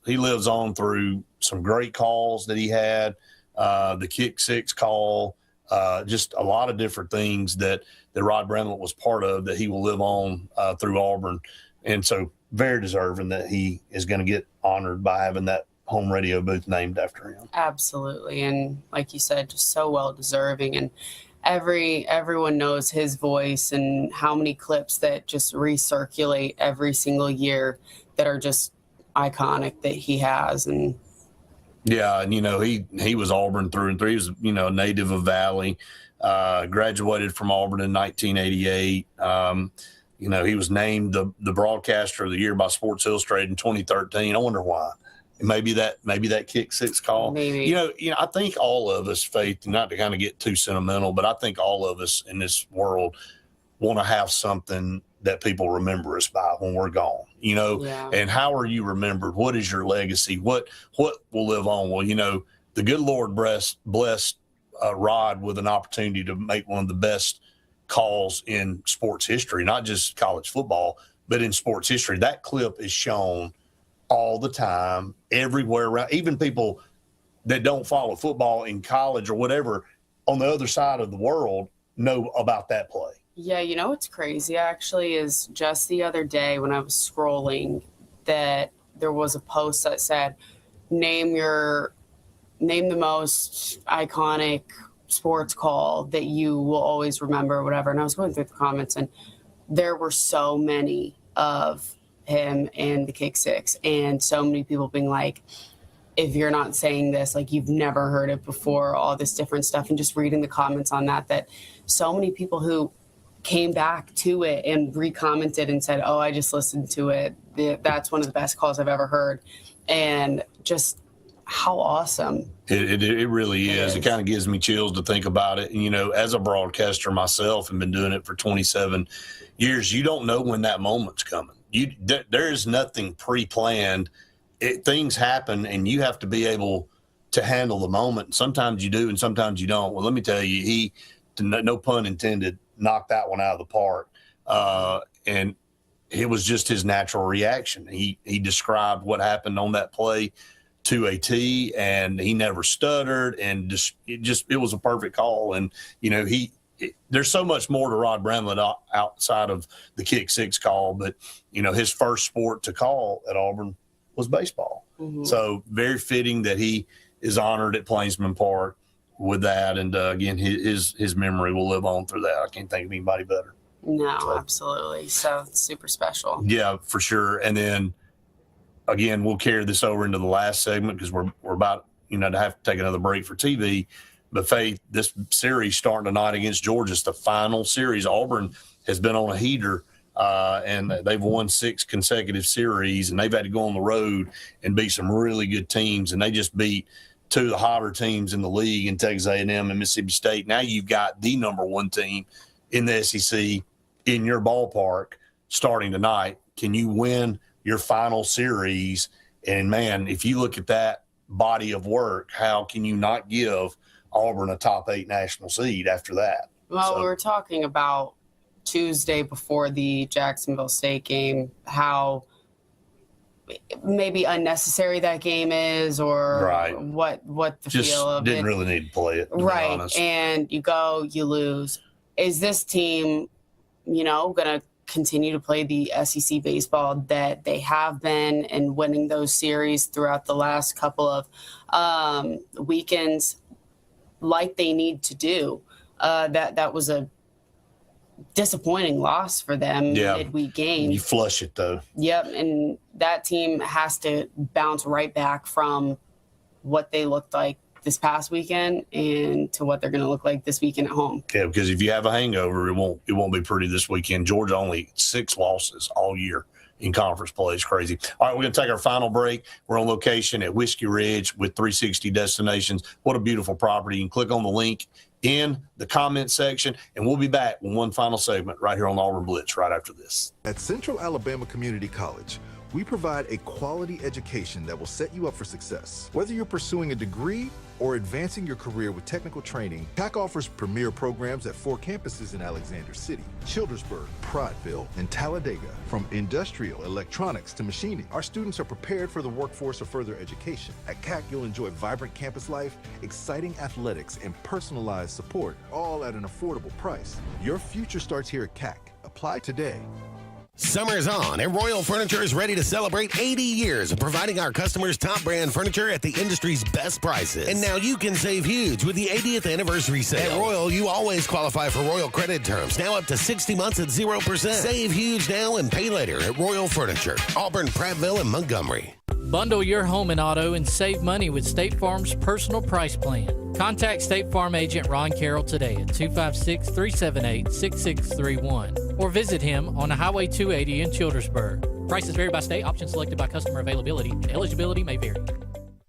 on through some great calls that he had, the kick six call, just a lot of different things that Rod Bramblett was part of that he will live on through Auburn. And so very deserving that he is going to get honored by having that home radio booth named after him. Absolutely. And like you said, just so well deserving. And everyone knows his voice and how many clips that just recirculate every single year that are just iconic that he has. And yeah, and you know, he was Auburn through and through. He was, you know, a native of Valley. graduated from Auburn in 1988. He was named the broadcaster of the year by Sports Illustrated in 2013. I wonder why. Maybe that kick six call. Maybe. I think all of us, Faith, not to kind of get too sentimental, but I think all of us in this world want to have something that people remember us by when we're gone. And how are you remembered? What is your legacy? What will live on? Well, the good Lord blessed Rod with an opportunity to make one of the best calls in sports history, not just college football, but in sports history. That clip is shown all the time, everywhere around. Even people that don't follow football in college or whatever on the other side of the world know about that play. Yeah, what's crazy actually is just the other day when I was scrolling that there was a post that said, name the most iconic sports call that you will always remember or whatever. And I was going through the comments and there were so many of him and the kick six, and so many people being like, if you're not saying this, like you've never heard it before, all this different stuff. And just reading the comments on that so many people who came back to it and re-commented and said, I just listened to it. That's one of the best calls I've ever heard. And just how awesome. It really is. It kind of gives me chills to think about it. And, as a broadcaster myself and been doing it for 27 years, you don't know when that moment's coming. There is nothing pre-planned. Things happen, and you have to be able to handle the moment. Sometimes you do, and sometimes you don't. Well, let me tell you, he, no pun intended, knocked that one out of the park. And it was just his natural reaction. He described what happened on that play to a T, and he never stuttered, and it was a perfect call. And, there's so much more to Rod Bramlett outside of the kick six call, but his first sport to call at Auburn was baseball. Mm-hmm. So very fitting that he is honored at Plainsman Park with that. And again, his memory will live on through that. I can't think of anybody better. No, absolutely. So it's super special. Yeah, for sure. And then again, we'll carry this over into the last segment because we're about to have to take another break for TV. But Faith, this series starting tonight against Georgia is the final series. Auburn has been on a heater, and they've won 6 consecutive series, and they've had to go on the road and beat some really good teams. And they just beat 2 of the hotter teams in the league in Texas A&M and Mississippi State. Now you've got the number 1 team in the SEC in your ballpark starting tonight. Can you win your final series? And, man, if you look at that body of work, how can you not give Auburn a top 8 national seed after that? Well, we were talking about Tuesday before the Jacksonville State game, how maybe unnecessary that game is, or right. what the just feel of didn't it. really need to play it, to right. be honest. And you go, you lose. Is this team, going to continue to play the SEC baseball that they have been and winning those series throughout the last couple of weekends like they need to do? That was a disappointing loss for them midweek game. You flush it, though. Yep, and that team has to bounce right back from what they looked like this past weekend and to what they're going to look like this weekend at home. Yeah, because if you have a hangover, it won't be pretty this weekend. Georgia only 6 losses all year in conference play. It's crazy. All right, we're going to take our final break. We're on location at Whiskey Ridge with 360 Destinations. What a beautiful property. You can click on the link in the comment section, and we'll be back with one final segment right here on Auburn Blitz right after this. At Central Alabama Community College, we provide a quality education that will set you up for success. Whether you're pursuing a degree or advancing your career with technical training, TAC offers premier programs at 4 campuses in Alexander City, Childersburg, Prattville, and Talladega. From industrial, electronics to machining, our students are prepared for the workforce or further education. At CAC, you'll enjoy vibrant campus life, exciting athletics, and personalized support, all at an affordable price. Your future starts here at CAC. Apply today. Summer is on, and Royal Furniture is ready to celebrate 80 years of providing our customers top brand furniture at the industry's best prices. And now you can save huge with the 80th anniversary sale. At Royal, you always qualify for Royal credit terms, now up to 60 months at 0%. Save huge now and pay later at Royal Furniture, Auburn, Prattville, and Montgomery. Bundle your home and auto and save money with State Farm's personal price plan. Contact State Farm agent Ron Carroll today at 256-378-6631 or visit him on Highway 280 in Childersburg. Prices vary by state. Options selected by customer availability. Eligibility may vary.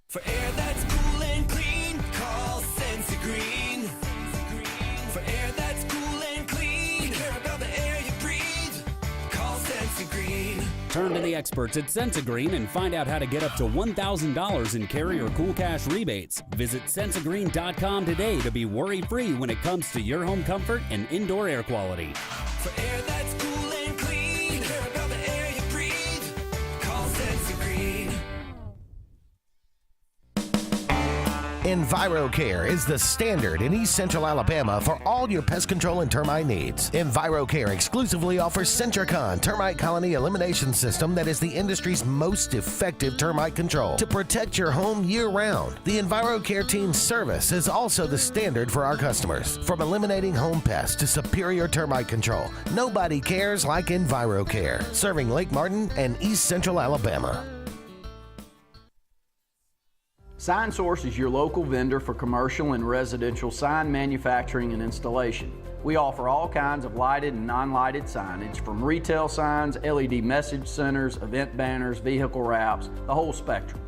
For air that's cool and clean, call Sense Green. For air that's cool and clean, care about the air you breathe, call Sense Green. Turn to the experts at Sensagreen and find out how to get up to $1,000 in carrier cool cash rebates. Visit Sensagreen.com today to be worry-free when it comes to your home comfort and indoor air quality. For air that's cool and clean, care about the air you breathe, call Sense Green. EnviroCare is the standard in East Central Alabama for all your pest control and termite needs. EnviroCare exclusively offers Centricon termite colony elimination system that is the industry's most effective termite control to protect your home year-round. The EnviroCare team's service is also the standard for our customers. From eliminating home pests to superior termite control, nobody cares like EnviroCare, serving Lake Martin and East Central Alabama. Sign Source is your local vendor for commercial and residential sign manufacturing and installation. We offer all kinds of lighted and non-lighted signage, from retail signs, LED message centers, event banners, vehicle wraps, the whole spectrum.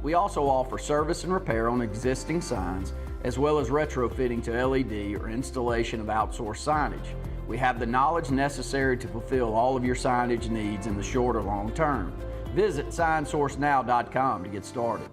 We also offer service and repair on existing signs, as well as retrofitting to LED or installation of outsourced signage. We have the knowledge necessary to fulfill all of your signage needs in the short or long term. Visit signsourcenow.com to get started.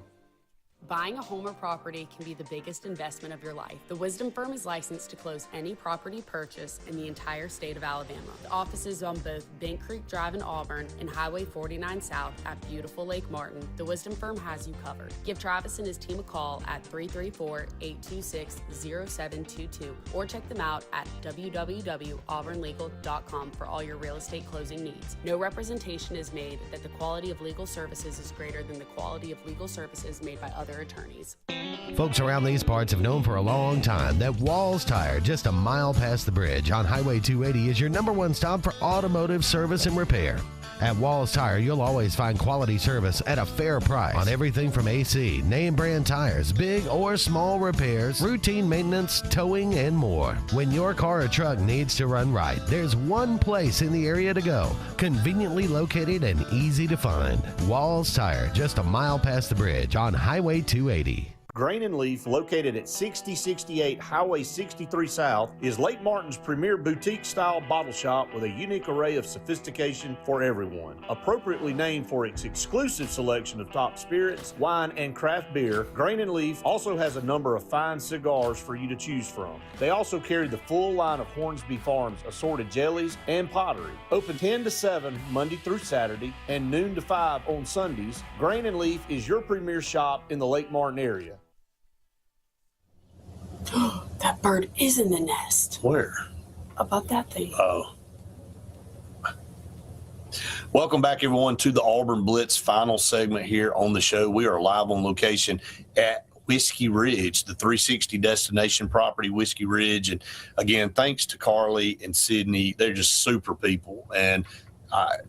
Buying a home or property can be the biggest investment of your life. The Wisdom Firm is licensed to close any property purchase in the entire state of Alabama. The office is on both Bank Creek Drive in Auburn and Highway 49 South at beautiful Lake Martin. The Wisdom Firm has you covered. Give Travis and his team a call at 334-826-0722 or check them out at www.auburnlegal.com for all your real estate closing needs. No representation is made that the quality of legal services is greater than the quality of legal services made by other attorneys. Folks around these parts have known for a long time that Walls Tire, just a mile past the bridge on Highway 280, is your #1 stop for automotive service and repair. At Walls Tire, you'll always find quality service at a fair price on everything from AC, name brand tires, big or small repairs, routine maintenance, towing, and more. When your car or truck needs to run right, there's one place in the area to go, conveniently located and easy to find. Walls Tire, just a mile past the bridge on Highway 280. Grain and Leaf, located at 6068 Highway 63 South, is Lake Martin's premier boutique-style bottle shop with a unique array of sophistication for everyone. Appropriately named for its exclusive selection of top spirits, wine, and craft beer, Grain and Leaf also has a number of fine cigars for you to choose from. They also carry the full line of Hornsby Farms assorted jellies and pottery. Open 10 to 7 Monday through Saturday and noon to 5 on Sundays, Grain and Leaf is your premier shop in the Lake Martin area. That bird is in the nest. Where? About that thing. Oh. Welcome back, everyone, to the Auburn Blitz final segment here on the show. We are live on location at Whiskey Ridge, the 360 destination property, Whiskey Ridge. And again, thanks to Carly and Sydney. They're just super people. And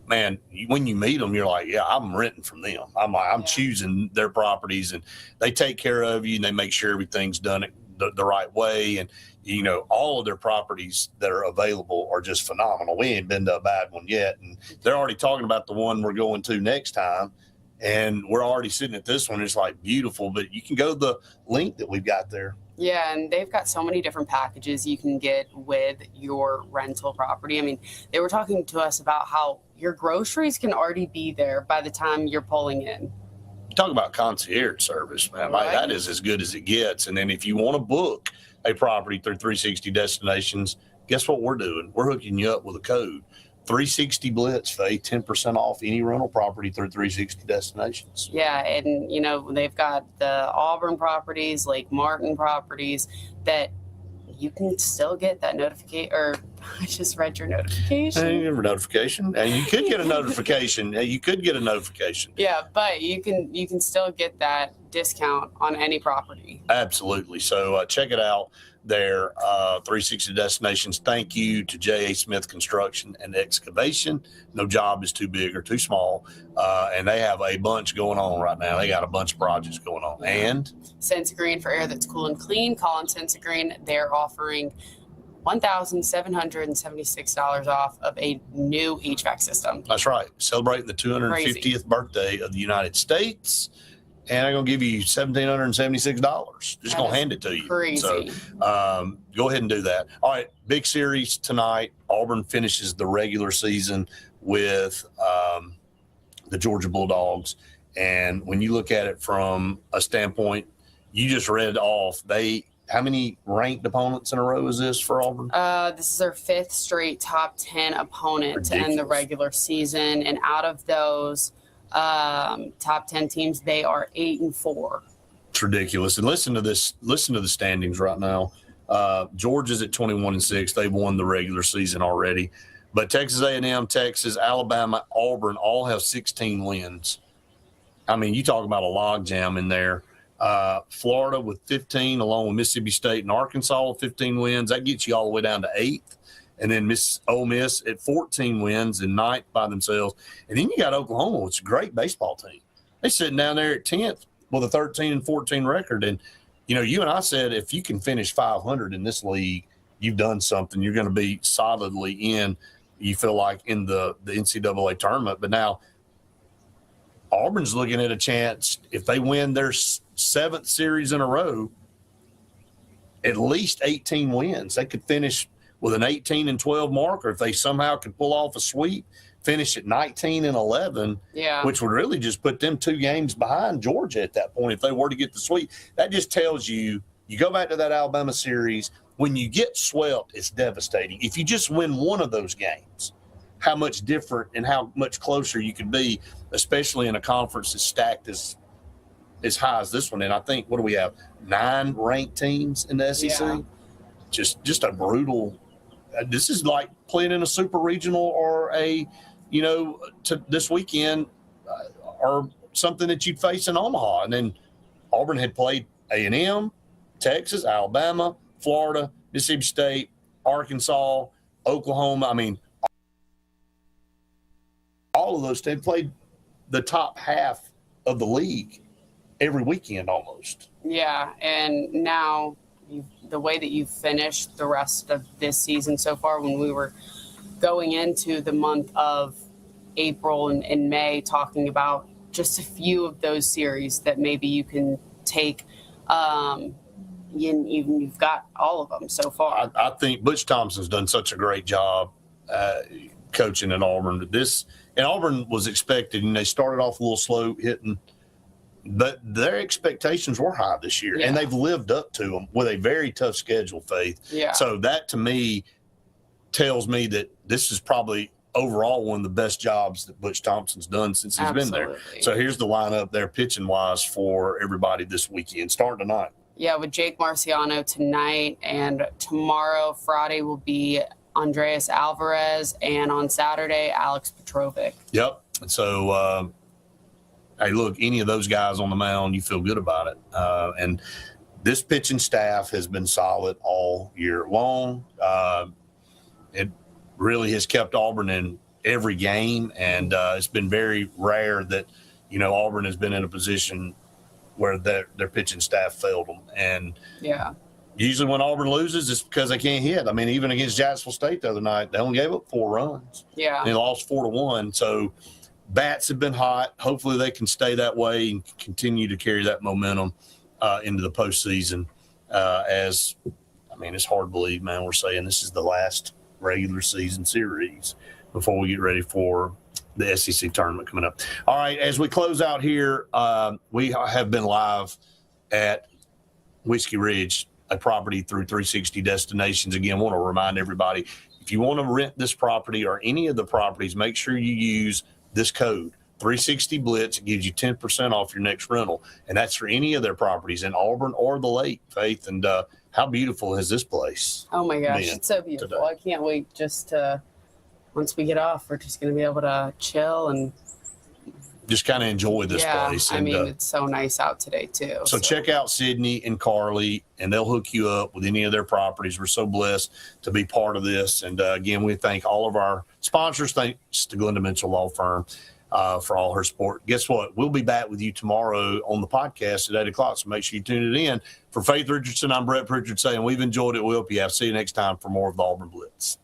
man, when you meet them, you're like, yeah, I'm renting from them. I'm choosing their properties, and they take care of you and they make sure everything's done the right way. And, you know, all of their properties that are available are just phenomenal. We ain't been to a bad one yet. And they're already talking about the one we're going to next time. And we're already sitting at this one. It's like beautiful, but you can go to the link that we've got there. Yeah, and they've got so many different packages you can get with your rental property. I mean, they were talking to us about how your groceries can already be there by the time you're pulling in. Talk about concierge service, man. Like, that is as good as it gets. And then if you want to book a property through 360 Destinations, guess what we're doing? We're hooking you up with a code. 360 Blitz, Faye, 10% off any rental property through 360 Destinations. Yeah, and, you know, they've got the Auburn properties, Lake Martin properties that you can still get that notification, or I just read your notification. And your notification, and you could get a notification. You could get a notification. Yeah, but you can still get that discount on any property. Absolutely. So check it out. there. 360 Destinations, thank you to J.A. Smith Construction and Excavation. No job is too big or too small. And they have a bunch going on right now. They got a bunch of projects going on. And Sense Green for air that's cool and clean. Call on Sense Green. They're offering $1,776 off of a new HVAC system. that's right. Celebrating the 250th birthday of the United States. And I'm going to give you $1,776. Just going to hand it to you. Crazy. So go ahead and do that. All right, big series tonight. Auburn finishes the regular season with the Georgia Bulldogs. And when you look at it from a standpoint, you just read off, how many ranked opponents in a row is this for Auburn? This is our 5th straight top 10 opponent to end the regular season. And out of those top 10 teams, they are 8-4. It's ridiculous. And listen to this. Listen to the standings right now. Georgia's at 21-6. They've won the regular season already. But Texas A&M, Texas, Alabama, Auburn all have 16 wins. I mean, you talk about a logjam in there. Florida with 15, along with Mississippi State and Arkansas with 15 wins. That gets you all the way down to 8th. And then Ole Miss at 14 wins and 9th by themselves. And then you got Oklahoma, which is a great baseball team. They're sitting down there at 10th with a 13-14 record. And, you and I said if you can finish 500 in this league, you've done something. You're going to be solidly in, you feel like, in the NCAA tournament. But now Auburn's looking at a chance, if they win their 7th series in a row, at least 18 wins. They could finish with an 18-12 mark, or if they somehow could pull off a sweep, finish at 19-11, which would really just put them 2 games behind Georgia at that point if they were to get the sweep. That just tells you, you go back to that Alabama series, when you get swept, it's devastating. If you just win one of those games, how much different and how much closer you could be, especially in a conference that's stacked as high as this one. And I think, what do we have, 9 ranked teams in the SEC? Yeah. Just a brutal. This is like playing in a super regional or this weekend or something that you'd face in Omaha. And then Auburn had played A&M, Texas, Alabama, Florida, Mississippi State, Arkansas, Oklahoma. I mean, all of those teams played the top half of the league every weekend almost. Yeah, and now the way that you've finished the rest of this season so far, when we were going into the month of April and May, talking about just a few of those series that maybe you can take, you've got all of them so far. I think Butch Thompson's done such a great job coaching at Auburn. And Auburn was expected, and they started off a little slow hitting, but their expectations were high this year, and they've lived up to them with a very tough schedule, Faith. Yeah. So that, to me, tells me that this is probably overall one of the best jobs that Butch Thompson's done since he's been there. So here's the lineup there, pitching-wise, for everybody this weekend, starting tonight. Yeah, with Jake Marciano tonight, and tomorrow, Friday, will be Andreas Alvarez, and on Saturday, Alex Petrovic. Yep. And so, hey, look, any of those guys on the mound, you feel good about it. And this pitching staff has been solid all year long. It really has kept Auburn in every game, and it's been very rare that, Auburn has been in a position where their pitching staff failed them. And usually when Auburn loses, it's because they can't hit. I mean, even against Jacksonville State the other night, they only gave up 4 runs. Yeah. And they lost 4-1. So bats have been hot. Hopefully they can stay that way and continue to carry that momentum into the postseason. It's hard to believe, man, we're saying this is the last regular season series before we get ready for the SEC tournament coming up. All right, as we close out here, we have been live at Whiskey Ridge, a property through 360 Destinations. Again, I want to remind everybody, if you want to rent this property or any of the properties, make sure you use this code, 360 Blitz. It gives you 10% off your next rental, and that's for any of their properties in Auburn or the Lake, Faith. And how beautiful is this place? Oh, my gosh, it's so beautiful. Today. I can't wait just to – once we get off, we're just going to be able to chill and just kind of enjoy this place. I And, mean, it's so nice out today too. so check out Sydney and Carly, and they'll hook you up with any of their properties. We're so blessed to be part of this. And again, we thank all of our sponsors. Thanks to Glenda Mitchell Law Firm for all her support. Guess what? We'll be back with you tomorrow on the podcast at 8 o'clock. So make sure you tune it in. For Faith Richardson, I'm Brett Pritchard saying we've enjoyed it. We hope you have. See you next time for more of the Auburn Blitz.